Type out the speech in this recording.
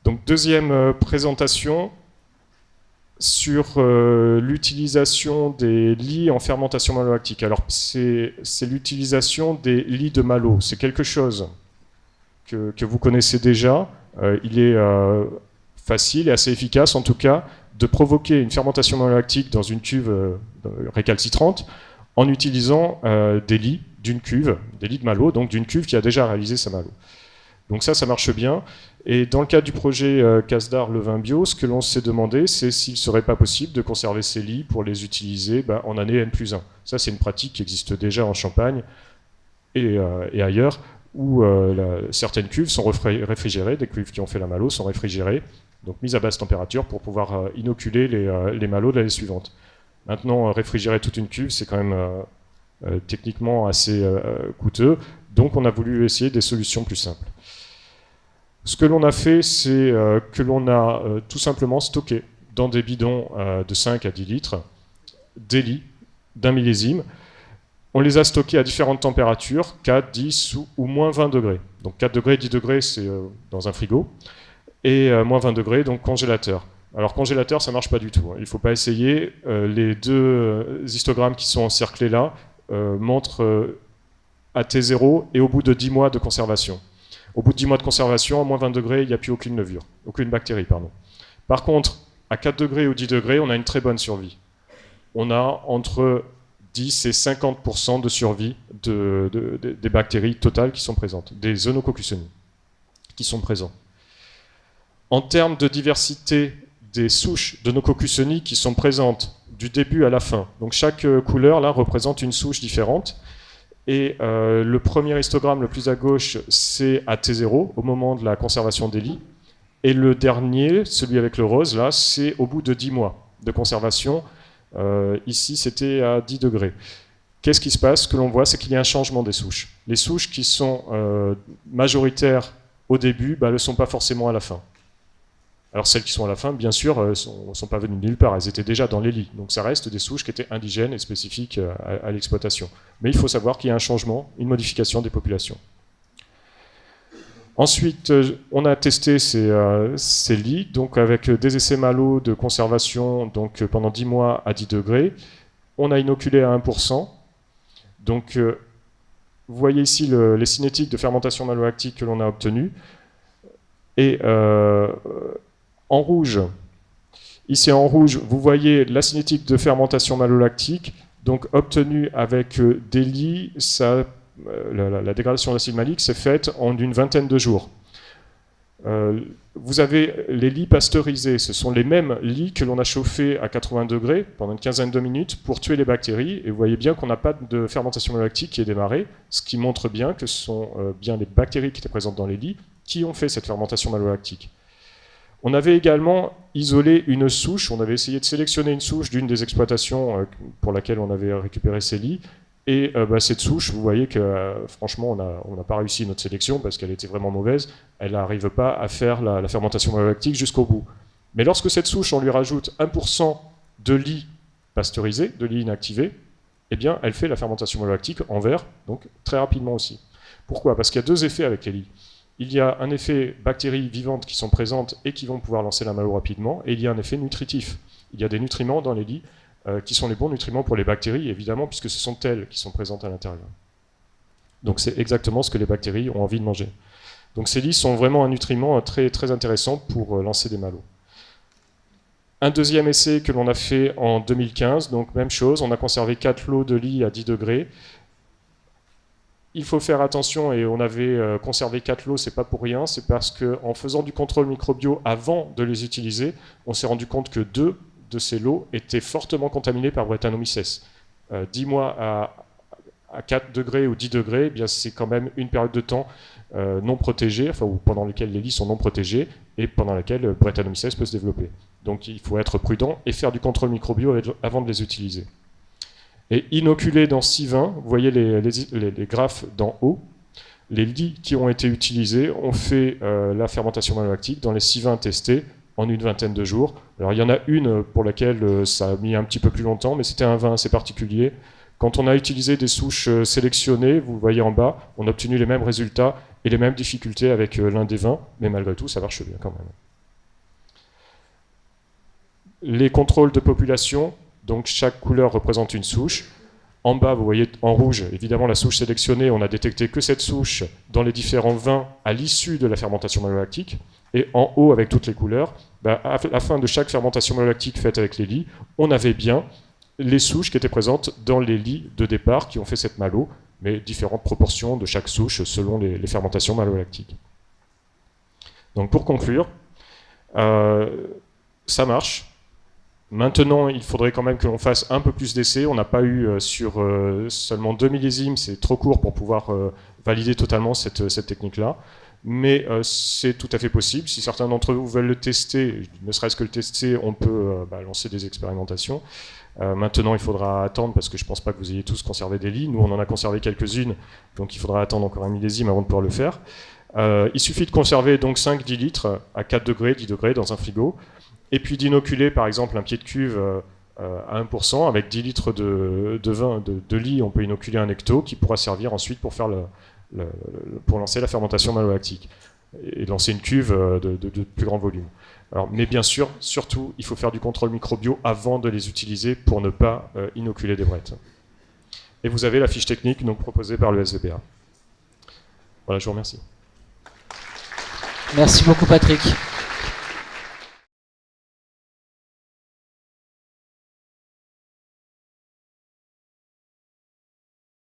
Donc deuxième présentation sur l'utilisation des lits en fermentation malolactique. Alors c'est l'utilisation des lits de malo. C'est quelque chose que vous connaissez déjà. Il est facile et assez efficace en tout cas de provoquer une fermentation malolactique dans une cuve récalcitrante en utilisant des lits d'une cuve, des lits de malo, donc d'une cuve qui a déjà réalisé sa malo. Donc ça marche bien. Et dans le cadre du projet Casdar le vin bio, ce que l'on s'est demandé, c'est s'il ne serait pas possible de conserver ces lits pour les utiliser en année N+1. Ça, c'est une pratique qui existe déjà en Champagne et ailleurs, où certaines cuves sont réfrigérées, des cuves qui ont fait la malo sont réfrigérées, donc mises à basse température pour pouvoir inoculer les malos de l'année suivante. Maintenant, réfrigérer toute une cuve, c'est quand même techniquement assez coûteux, donc on a voulu essayer des solutions plus simples. Ce que l'on a fait, c'est que l'on a tout simplement stocké dans des bidons de 5 à 10 litres des lits d'un millésime. On les a stockés à différentes températures, 4, 10 ou moins 20 degrés. Donc 4 degrés, 10 degrés, c'est dans un frigo. Et moins 20 degrés, donc congélateur. Alors congélateur, ça ne marche pas du tout. Il ne faut pas essayer. Les deux histogrammes qui sont encerclés là montrent à T0 et au bout de 10 mois de conservation. Au bout de 10 mois de conservation, à moins 20 degrés, il n'y a plus aucune levure, aucune bactérie, pardon. Par contre, à 4 degrés ou 10 degrés, on a une très bonne survie. On a entre 10 et 50% de survie des bactéries totales qui sont présentes, des Œnococcusoni qui sont présents. En termes de diversité des souches d'Œnococcusoni qui sont présentes du début à la fin, donc chaque couleur là représente une souche différente. Et le premier histogramme le plus à gauche, c'est à T0, au moment de la conservation des lits. Et le dernier, celui avec le rose, là, c'est au bout de 10 mois de conservation. Ici, c'était à 10 degrés. Qu'est-ce qui se passe? Ce que l'on voit, c'est qu'il y a un changement des souches. Les souches qui sont majoritaires au début ne le sont pas forcément à la fin. Alors celles qui sont à la fin, bien sûr, ne sont pas venues de nulle part, elles étaient déjà dans les lits. Donc ça reste des souches qui étaient indigènes et spécifiques à l'exploitation. Mais il faut savoir qu'il y a un changement, une modification des populations. Ensuite, on a testé ces lits, donc avec des essais malo de conservation donc, pendant 10 mois à 10 degrés. On a inoculé à 1%. Donc vous voyez ici les cinétiques de fermentation malolactique que l'on a obtenues. Et en rouge, ici en rouge, vous voyez la cinétique de fermentation malolactique, donc obtenue avec des lits, la dégradation d'acide malique s'est faite en une vingtaine de jours. Vous avez les lits pasteurisés, ce sont les mêmes lits que l'on a chauffés à 80 degrés pendant une quinzaine de minutes pour tuer les bactéries, et vous voyez bien qu'on n'a pas de fermentation malolactique qui est démarrée, ce qui montre bien que ce sont bien les bactéries qui étaient présentes dans les lits qui ont fait cette fermentation malolactique. On avait également isolé une souche, on avait essayé de sélectionner une souche d'une des exploitations pour laquelle on avait récupéré ces lits, et cette souche, vous voyez que franchement on n'a pas réussi notre sélection parce qu'elle était vraiment mauvaise, elle n'arrive pas à faire la fermentation malolactique jusqu'au bout. Mais lorsque cette souche, on lui rajoute 1% de lits pasteurisés, de lits inactivés, eh bien elle fait la fermentation malolactique en verre, donc très rapidement aussi. Pourquoi? Parce qu'il y a deux effets avec les lits. Il y a un effet bactéries vivantes qui sont présentes et qui vont pouvoir lancer la malo rapidement, et il y a un effet nutritif. Il y a des nutriments dans les lits qui sont les bons nutriments pour les bactéries, évidemment, puisque ce sont elles qui sont présentes à l'intérieur. Donc c'est exactement ce que les bactéries ont envie de manger. Donc ces lits sont vraiment un nutriment très, très intéressant pour lancer des malos. Un deuxième essai que l'on a fait en 2015, donc même chose, on a conservé 4 lots de lits à 10 degrés. Il faut faire attention, et on avait conservé 4 lots, c'est pas pour rien, c'est parce qu'en faisant du contrôle microbio avant de les utiliser, on s'est rendu compte que 2 de ces lots étaient fortement contaminés par Brettanomyces. 10 mois à 4 degrés ou 10 degrés, eh c'est quand même une période de temps non protégée, enfin, pendant laquelle les lits sont non protégés, et pendant laquelle Brettanomyces peut se développer. Donc il faut être prudent et faire du contrôle microbio avant de les utiliser. Et inoculés dans 6-20, vous voyez les graphes d'en haut, les lits qui ont été utilisés ont fait la fermentation malolactique dans les 6-20 testés en une vingtaine de jours. Alors il y en a une pour laquelle ça a mis un petit peu plus longtemps, mais c'était un vin assez particulier. Quand on a utilisé des souches sélectionnées, vous le voyez en bas, on a obtenu les mêmes résultats et les mêmes difficultés avec l'un des vins, mais malgré tout, ça marche bien quand même. Les contrôles de population, donc chaque couleur représente une souche. En bas, vous voyez en rouge, évidemment, la souche sélectionnée, on a détecté que cette souche dans les différents vins à l'issue de la fermentation malolactique. Et en haut, avec toutes les couleurs, à la fin de chaque fermentation malolactique faite avec les lits, on avait bien les souches qui étaient présentes dans les lits de départ qui ont fait cette malo, mais différentes proportions de chaque souche selon les fermentations malolactiques. Donc pour conclure, ça marche. Maintenant, il faudrait quand même que l'on fasse un peu plus d'essais. On n'a pas eu sur seulement 2 millésimes, c'est trop court pour pouvoir valider totalement cette technique-là. Mais c'est tout à fait possible. Si certains d'entre vous veulent le tester, ne serait-ce que le tester, on peut lancer des expérimentations. Maintenant, il faudra attendre parce que je ne pense pas que vous ayez tous conservé des lits. Nous, on en a conservé quelques-unes, donc il faudra attendre encore un millésime avant de pouvoir le faire. Il suffit de conserver donc 5-10 litres à 4 degrés, 10 degrés dans un frigo, et puis d'inoculer par exemple un pied de cuve à 1%. Avec 10 litres de vin de lit, on peut inoculer un hecto qui pourra servir ensuite pour faire pour lancer la fermentation malolactique et lancer une cuve de plus grand volume. Alors, mais bien sûr, surtout, il faut faire du contrôle microbio avant de les utiliser pour ne pas inoculer des brettes. Et vous avez la fiche technique donc, proposée par le SVPA. Voilà, je vous remercie. Merci beaucoup Patrick.